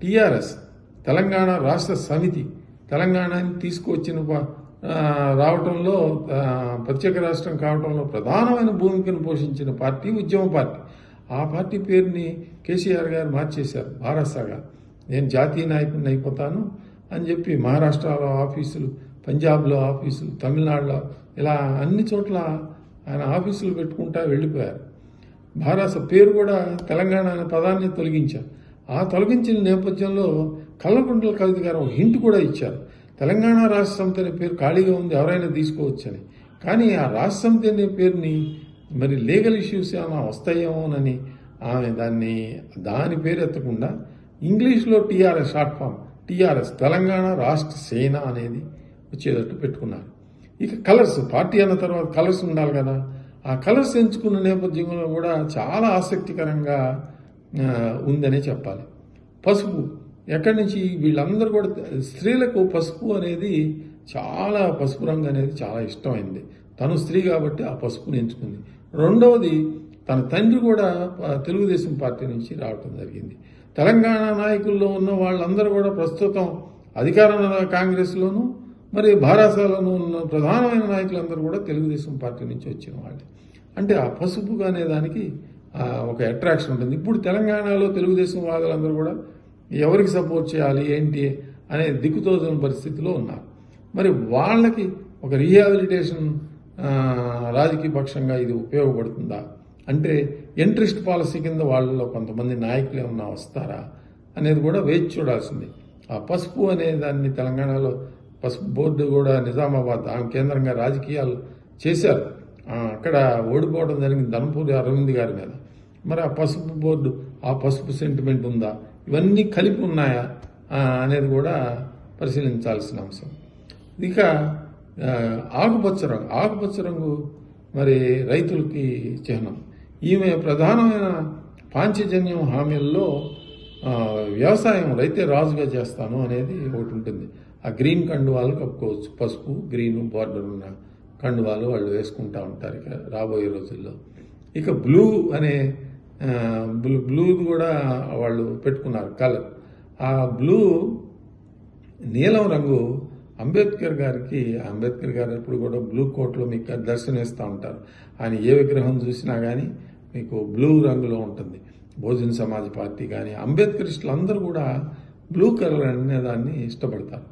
TRS Telangana రాష్ట్ర సమితి తెలంగాణని తీసుకువచ్చిన రావటంలో ప్రత్యేక రాష్ట్రం కావడంలో ప్రధానమైన భూమికను పోషించిన పార్టీ ఉద్యమ పార్టీ. ఆ పార్టీ పేరుని కేసీఆర్ గారు మార్చేశారు భారసాగా. నేను జాతీయ నాయకుడిని అయిపోతాను అని చెప్పి మహారాష్ట్రలో ఆఫీసులు, పంజాబ్లో ఆఫీసులు, తమిళనాడులో ఇలా అన్ని చోట్ల ఆయన ఆఫీసులు పెట్టుకుంటా వెళ్ళిపోయారు. భారస పేరు కూడా తెలంగాణ అనే పదాన్ని తొలగించారు. ఆ తొలగించిన నేపథ్యంలో కల్వకుంట్ల కవిత గారు ఒక హింట్ కూడా ఇచ్చారు. తెలంగాణ రాష్ట్ర సమితి అనే పేరు ఖాళీగా ఉంది, ఎవరైనా తీసుకోవచ్చని. కానీ ఆ రాష్ట్ర సమితి అనే పేరుని మరి లీగల్ ఇష్యూస్ ఏమైనా వస్తాయేమోనని ఆమె దాని పేరు ఎత్తకుండా ఇంగ్లీష్లో TRS short form TRS Telangana Rashtra Sena అనేది వచ్చేటట్టు పెట్టుకున్నారు. ఇక కలర్స్, పార్టీ అన్న తర్వాత కలర్స్ ఉండాలి కదా. ఆ కలర్స్ ఎంచుకున్న నేపథ్యంలో కూడా చాలా ఆసక్తికరంగా ఉందనే చెప్పాలి. పసుపు ఎక్కడి నుంచి వీళ్ళందరూ కూడా స్త్రీలకు పసుపు అనేది చాలా, పసుపు రంగు అనేది చాలా ఇష్టమైంది. తను స్త్రీ కాబట్టి ఆ పసుపుని ఎంచుకుంది. రెండవది, తన తండ్రి కూడా తెలుగుదేశం పార్టీ నుంచి రావటం జరిగింది. తెలంగాణ నాయకుల్లో ఉన్న వాళ్ళందరూ కూడా ప్రస్తుతం అధికార కాంగ్రెస్లోనూ మరి భారసాలోనూ ఉన్న ప్రధానమైన నాయకులందరూ కూడా తెలుగుదేశం పార్టీ నుంచి వచ్చిన వాళ్ళే. అంటే ఆ పసుపు అనే దానికి ఒక అట్రాక్షన్ ఉంటుంది. ఇప్పుడు తెలంగాణలో తెలుగుదేశం వాదులందరూ కూడా ఎవరికి సపోర్ట్ చేయాలి ఏంటి అనే దిక్కుతోచని పరిస్థితిలో ఉన్నారు. మరి వాళ్ళకి ఒక రీహాబిలిటేషన్ రాజకీయ పక్షంగా ఇది ఉపయోగపడుతుందా అంటే ఇంట్రెస్ట్ పాలసీ కింద వాళ్ళలో కొంతమంది నాయకులు ఏమన్నా వస్తారా అనేది కూడా వేచి చూడాల్సింది. ఆ పసుపు అనే దాన్ని తెలంగాణలో పసుపు బోర్డు కూడా నిజామాబాద్ ఆమె కేంద్రంగా రాజకీయాలు చేశారు. అక్కడ ఓడిపోవడం జరిగింది ధనపూరి అరవింద్ గారి మీద. మరి ఆ పసుపు బోర్డు, ఆ పసుపు సెంటిమెంట్ ఉందా, ఇవన్నీ కలిపి ఉన్నాయా అనేది కూడా పరిశీలించాల్సిన అంశం. ఇక ఆకుపచ్చ రంగు మరి రైతులకి చిహ్నం. ఈమె ప్రధానమైన పాంచజన్యం హామీల్లో వ్యవసాయం రైతే రాజుగా చేస్తాను అనేది ఒకటి ఉంటుంది. ఆ గ్రీన్ కండువాలు కప్పుకోవచ్చు, పసుపు గ్రీన్ బార్డర్ ఉన్న కండువాలు వాళ్ళు వేసుకుంటూ ఉంటారు ఇక రాబోయే రోజుల్లో. ఇక బ్లూ అనే బ్లూ కూడా వాళ్ళు పెట్టుకున్నారు కలర్. ఆ బ్లూ నీలం రంగు అంబేద్కర్ గారు ఎప్పుడు కూడా బ్లూ కోట్లో మీకు దర్శనమిస్తూ ఉంటారు. ఆయన ఏ విగ్రహం చూసినా కానీ మీకు బ్లూ రంగులో ఉంటుంది. బహుజన సమాజ్ పార్టీ కానీ అంబేద్కరిస్టులు అందరూ కూడా బ్లూ కలర్ అనే దాన్ని ఇష్టపడతారు.